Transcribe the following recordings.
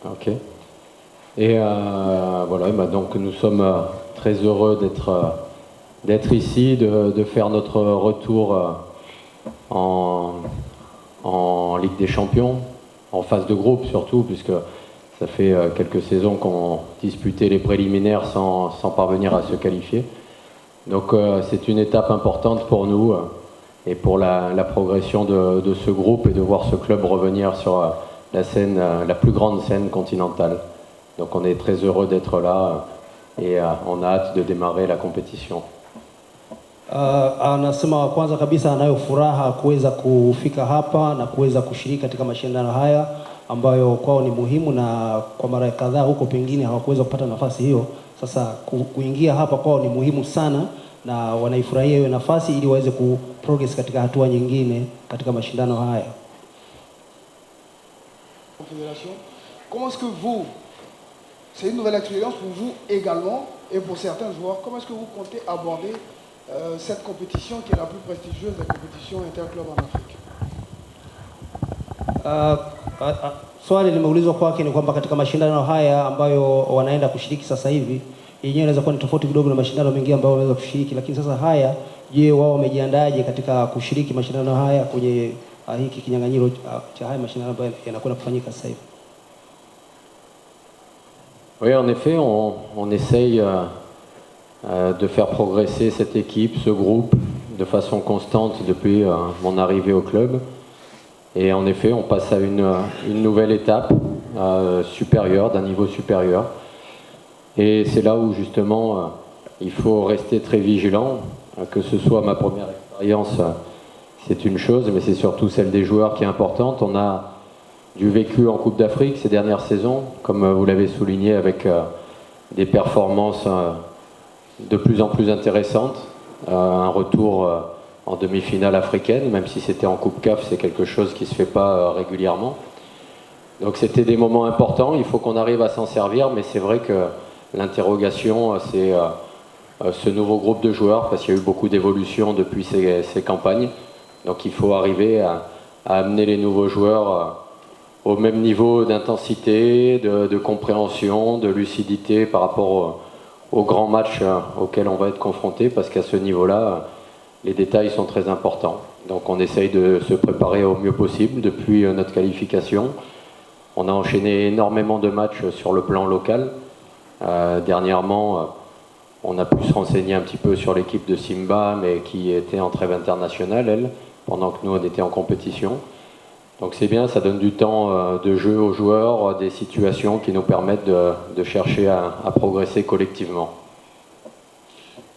Ok. Et voilà, bah donc nous sommes très heureux d'être ici, de faire notre retour en, en Ligue des Champions, en phase de groupe surtout, puisque ça fait quelques saisons qu'on disputait les préliminaires sans parvenir à se qualifier. Donc c'est une étape importante pour nous et pour la progression de ce groupe et de voir ce club revenir sur la scène, la plus grande scène continentale. Donc on est très heureux d'être là et on a hâte de démarrer la compétition. Anasema kwanza kabisa anayo furaha kuweza kufika hapa na kuweza kushiriki katika mashindano haya ambayo kwao ni muhimu, na kwa mara kadhaa huko pengine hawakuweza kupata nafasi hiyo. Sasa kuingia hapa kwao ni muhimu sana na wanaifurahia hiyo nafasi ili waweze kuprogress katika hatua nyingine katika mashindano haya. Confédération, comment est-ce que vous, c'est une nouvelle expérience pour vous également et pour certains joueurs, comment est-ce que vous comptez aborder cette compétition qui est la plus prestigieuse des compétitions interclubs en Afrique? Swali limeulizwa kwake ni kwamba katika mashindano haya ambayo wanaenda kushiriki sasa hivi, yenyewe inaweza kuwa ni tofauti kidogo na mashindano mengine ambayo wanaweza kushiriki, lakini sasa haya, je, wao wamejiandaje katika kushiriki mashindano haya kwenye hiki kinyang'anyiro cha haya mashindano ambayo yanakwenda kufanyika sasa hivi? Oui, en effet, on essaye de faire progresser cette équipe, ce groupe, de façon constante depuis mon arrivée au club. Et en effet, on passe à une nouvelle étape supérieure, d'un niveau supérieur. Et c'est là où justement il faut rester très vigilant, que ce soit ma première expérience, c'est une chose, mais c'est surtout celle des joueurs qui est importante. On a du vécu en Coupe d'Afrique ces dernières saisons, comme vous l'avez souligné, avec des performances de plus en plus intéressantes, un retour en demi-finale africaine, même si c'était en Coupe CAF, c'est quelque chose qui ne se fait pas régulièrement. Donc c'était des moments importants, il faut qu'on arrive à s'en servir, mais c'est vrai que l'interrogation, c'est ce nouveau groupe de joueurs, parce qu'il y a eu beaucoup d'évolutions depuis ces campagnes. Donc il faut arriver à amener les nouveaux joueurs au même niveau d'intensité, de compréhension, de lucidité par rapport aux grands matchs auxquels on va être confronté, parce qu'à ce niveau-là, les détails sont très importants. Donc on essaye de se préparer au mieux possible depuis notre qualification. On a enchaîné énormément de matchs sur le plan local. Dernièrement, on a pu se renseigner un petit peu sur l'équipe de Simba, mais qui était en trêve internationale, elle, pendant que nous, on était en compétition. Donc c'est bien, ça donne du temps de jeu aux joueurs, des situations qui nous permettent de chercher à progresser collectivement.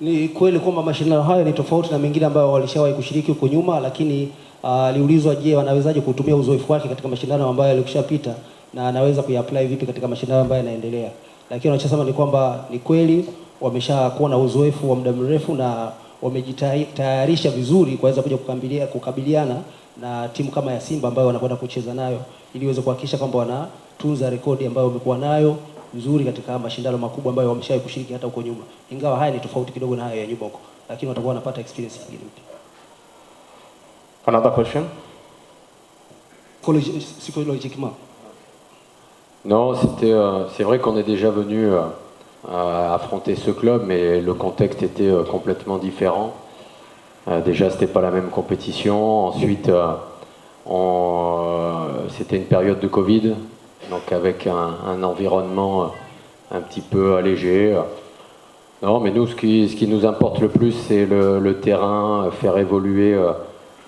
Ni kweli kwamba mashindano haya ni tofauti na mengine ambayo walishawahi kushiriki huko nyuma, lakini aliulizwa, je, wanawezaje kutumia uzoefu wake katika mashindano ambayo yalikushapita na anaweza kuyapply vipi katika mashindano ambayo yanaendelea. Lakini wanachosema ni kwamba ni kweli wameshakuwa na uzoefu wa muda mrefu na wamejitayarisha vizuri kuweza kuja kukabiliana na timu kama ya Simba ambayo wanakwenda kucheza nayo, ili iweze kuhakikisha kwamba wanatunza rekodi ambayo wamekuwa nayo nzuri katika mashindano makubwa ambayo wameshawahi kushiriki hata huko nyuma. Ingawa haya ni tofauti kidogo na haya ya nyuma huko, lakini watakuwa wanapata experience nyingine mpya. Another question? Psychologiquement. Non, c'est vrai qu'on est déjà venu affronter ce club, mais le contexte était complètement différent. Déjà, c'était pas la même compétition. Ensuite, c'était une période de Covid, donc avec un environnement un petit peu allégé. Non, mais nous, ce qui nous importe le plus, c'est le terrain, faire évoluer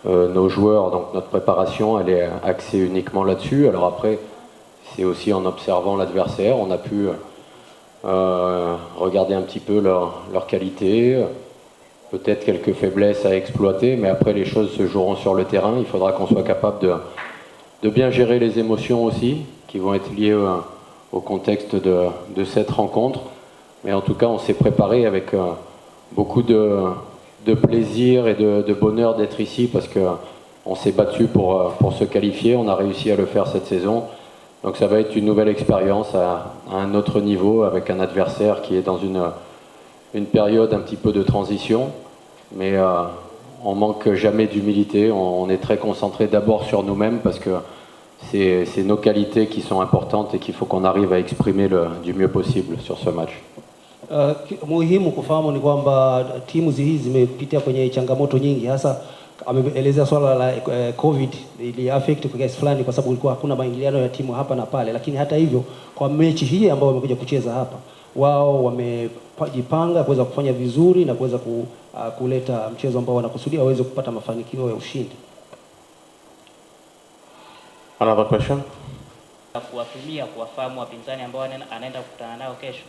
nos joueurs. Donc notre préparation, elle est axée uniquement là-dessus. Alors après, c'est aussi en observant l'adversaire, on a pu regarder un petit peu leur qualité, peut-être quelques faiblesses à exploiter, mais après les choses se joueront sur le terrain. Il faudra qu'on soit capable de bien gérer les émotions aussi, qui vont être liées au contexte de cette rencontre. Mais en tout cas, on s'est préparé avec beaucoup de plaisir et de bonheur d'être ici, parce qu'on s'est battu pour se qualifier. On a réussi à le faire cette saison. Donc ça va être une nouvelle expérience à un autre niveau, avec un adversaire qui est dans une période un petit peu de transition, mais on manque jamais d'humilité. On est très concentré d'abord sur nous-mêmes, parce que c'est nos qualités qui sont importantes et qu'il faut qu'on arrive à exprimer du mieux possible sur ce match. Muhimu kufahamu ni kwamba timu hizi zimepitia kwenye changamoto nyingi, hasa ameelezea swala la COVID ili affect kwa kiasi fulani, kwa sababu kulikuwa hakuna maingiliano ya timu hapa na pale, lakini hata hivyo kwa mechi hii ambayo wamekuja kucheza hapa, wao wamejipanga kuweza kufanya vizuri na kuweza kuleta mchezo ambao wanakusudia waweze kupata mafanikio ya ushindi. Another question? Kuwapimia kuwafahamu wapinzani ambao anaenda kukutana nao kesho.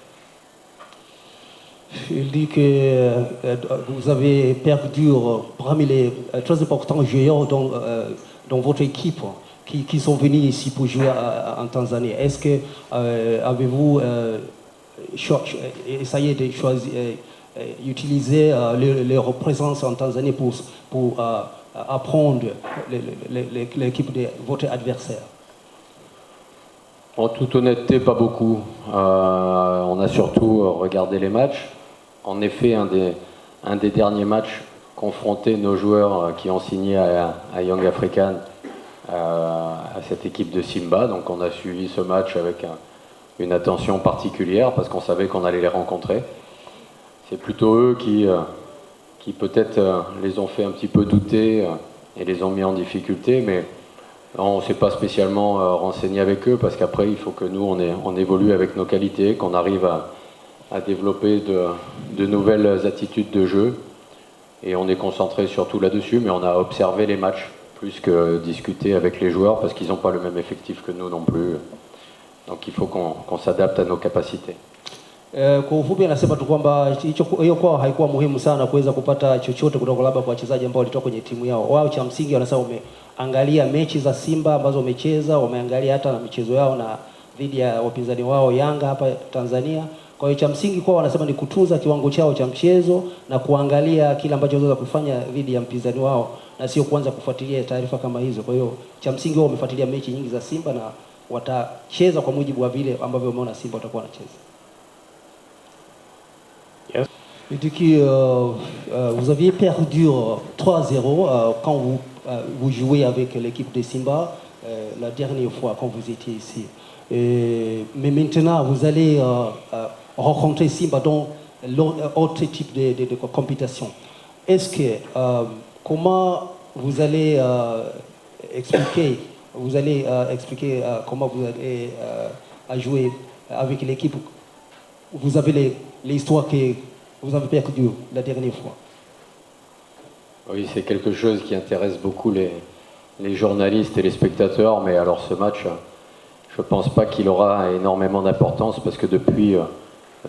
Il dit que vous avez perdu parmi les très importants joueurs dans votre équipe qui sont venus ici pour jouer en Tanzanie. Est-ce que avez-vous essayé de choisir, utiliser leur présence en Tanzanie pour apprendre l'équipe de votre adversaire? En toute honnêteté, pas beaucoup. On a surtout regardé les matchs. En effet, un des derniers matchs confrontés nos joueurs qui ont signé à Young African, à cette équipe de Simba. Donc on a suivi ce match avec une attention particulière parce qu'on savait qu'on allait les rencontrer. C'est plutôt eux qui peut-être les ont fait un petit peu douter et les ont mis en difficulté, mais on ne s'est pas spécialement renseigné avec eux parce qu'après il faut que nous on évolue avec nos qualités, qu'on arrive à développer de nouvelles attitudes de jeu, et on est concentré surtout là-dessus, mais on a observé les matchs plus que discuter avec les joueurs parce qu'ils n'ont pas le même effectif que nous non plus, donc il faut qu'on s'adapte à nos capacités. Kwa ufupi anasema tu kwamba hiyo kwao haikuwa muhimu sana kuweza kupata chochote kutoka labda kwa wachezaji ambao walitoka kwenye timu yao. Wao cha msingi wanasema wameangalia mechi za Simba ambazo wamecheza, wameangalia hata na michezo yao na dhidi ya wapinzani wao Yanga hapa Tanzania. Kwa hiyo cha msingi kwao wanasema ni kutunza kiwango chao cha mchezo na kuangalia kile ambacho wanaweza kufanya dhidi ya mpinzani wao na sio kuanza kufuatilia taarifa kama hizo. Kwa hiyo cha msingi wao wamefuatilia mechi nyingi za Simba na watacheza kwa mujibu wa vile ambavyo wameona Simba watakuwa wanacheza. Yes. Il dit que vous aviez perdu 3-0 quand vous jouez avec l'équipe de Simba la dernière fois quand vous étiez ici. Mais maintenant, vous allez rencontrer Simba dans l'autre type de compétition. Est-ce que, comment vous allez expliquer comment vous allez jouer avec l'équipe? Vous avez l'histoire que vous avez perdue la dernière fois. Oui, c'est quelque chose qui intéresse beaucoup les journalistes et les spectateurs, mais alors ce match, je ne pense pas qu'il aura énormément d'importance parce que depuis,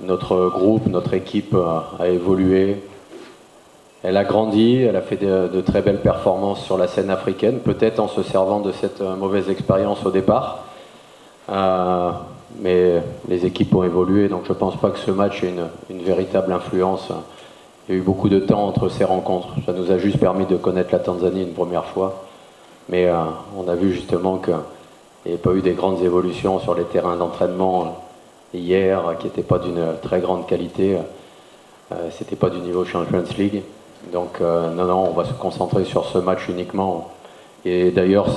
notre groupe, notre équipe a évolué, elle a grandi, elle a fait de très belles performances sur la scène africaine, peut-être en se servant de cette mauvaise expérience au départ. Mais les équipes ont évolué, donc je ne pense pas que ce match ait une véritable influence. Il y a eu beaucoup de temps entre ces rencontres. Ça nous a juste permis de connaître la Tanzanie une première fois. Mais on a vu justement qu'il n'y avait pas eu des grandes évolutions sur les terrains d'entraînement hier, qui n'étaient pas d'une très grande qualité. C'était pas du niveau Champions League. Donc non, on va se concentrer sur ce match uniquement. Et d'ailleurs,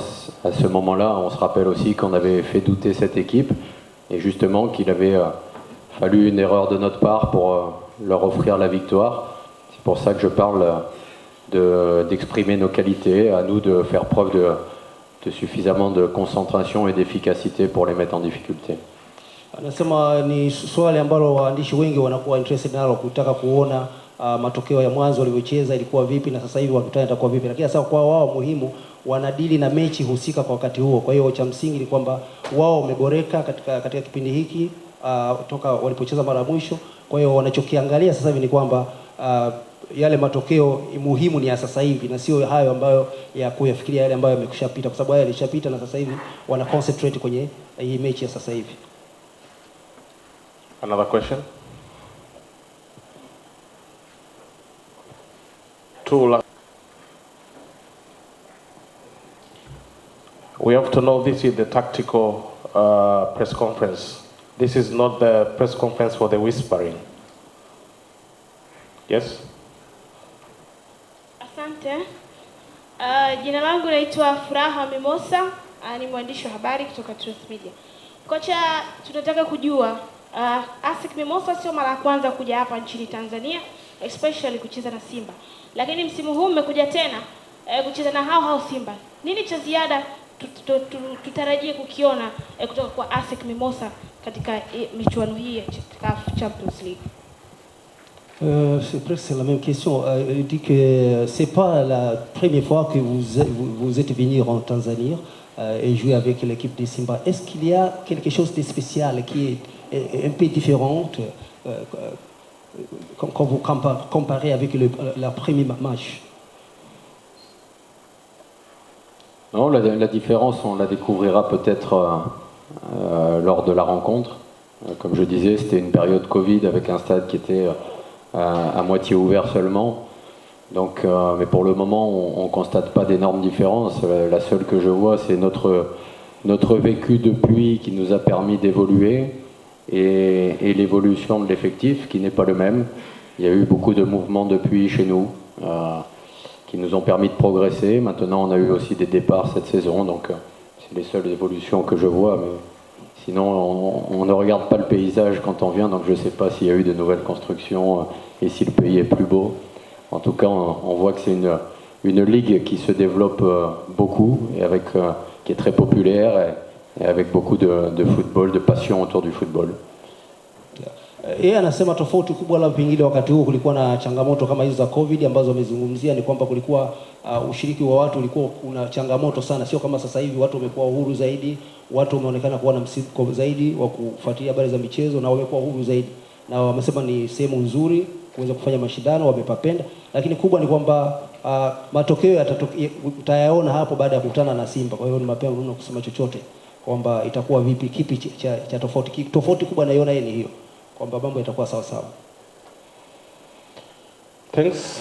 à ce moment-là, on se rappelle aussi qu'on avait fait douter cette équipe. Et justement qu'il avait fallu une erreur de notre part pour leur offrir la victoire. C'est pour ça que je parle d'exprimer nos qualités, à nous de faire preuve de suffisamment de concentration et d'efficacité pour les mettre en difficulté. Anasema ni swali ambalo waandishi wengi wanakuwa interested nalo, kutaka kuona matokeo ya mwanzo walivyocheza ilikuwa vipi na sasa hivi wakutana itakuwa vipi. Lakini sasa kwa wao muhimu wanadili na mechi husika kwa wakati huo. Kwa hiyo cha msingi ni kwamba wao wameboreka katika kipindi hiki toka walipocheza mara mwisho. Kwa hiyo wanachokiangalia sasa hivi ni kwamba yale matokeo muhimu ni ya sasa hivi na sio hayo ambayo ya kuyafikiria yale ambayo yamekushapita, kwa sababu yale yalishapita na sasa hivi wana concentrate kwenye hii mechi ya sasa hivi. Another question? We have to know this is the tactical press conference. This is not the press conference for the whispering. Yes? Asante. Jina langu naitwa Furaha Mimosa, Ni mwandishi wa habari kutoka Truth Media. Kocha, tunataka kujua ASEC Mimosas sio mara ya kwanza kuja hapa nchini Tanzania, especially kucheza na Simba. Lakini msimu huu mmekuja tena kucheza na hao Simba. Nini cha ziada tutarajie kukiona kutoka kwa ASEC Mimosas katika michuano hii ya CAF Champions League? C'est presque la même question. Il dit que c'est pas la première fois que vous êtes venu en Tanzanie et jouer avec l'équipe de Simba. Est-ce qu'il y a quelque chose de spécial qui est un peu différent quand vous comparez avec la première match? Non, la différence, on la découvrira peut-être lors de la rencontre. Comme je disais, c'était une période Covid avec un stade qui était à moitié ouvert seulement. Donc, mais pour le moment, on ne constate pas d'énormes différences. La seule que je vois, c'est notre vécu depuis qui nous a permis d'évoluer et l'évolution de l'effectif qui n'est pas le même. Il y a eu beaucoup de mouvements depuis chez nous qui nous ont permis de progresser. Maintenant, on a eu aussi des départs cette saison, donc c'est les seules évolutions que je vois. Mais sinon, on ne regarde pas le paysage quand on vient, donc je ne sais pas s'il y a eu de nouvelles constructions et si le pays est plus beau. En tout cas, on voit que c'est une ligue qui se développe beaucoup et qui est très populaire et avec beaucoup de football, de passion autour du football. Yeye anasema tofauti kubwa la pengine wakati huo kulikuwa na changamoto kama hizo za Covid ambazo wamezungumzia ni kwamba kulikuwa ushiriki wa watu ulikuwa una changamoto sana, sio kama sasa hivi watu wamekuwa uhuru zaidi, watu wameonekana kuwa na msiko zaidi wa kufuatilia habari za michezo na wamekuwa uhuru zaidi. Na wamesema ni sehemu nzuri kuweza kufanya mashindano, wamepapenda, lakini kubwa ni kwamba matokeo utayaona hapo baada ya kukutana na Simba. Kwa hiyo ni mapema mno kusema chochote kwamba itakuwa vipi, kipi cha tofauti. Tofauti kubwa naiona yeye ni hiyo, kwamba mambo yatakuwa sawa sawa. Thanks.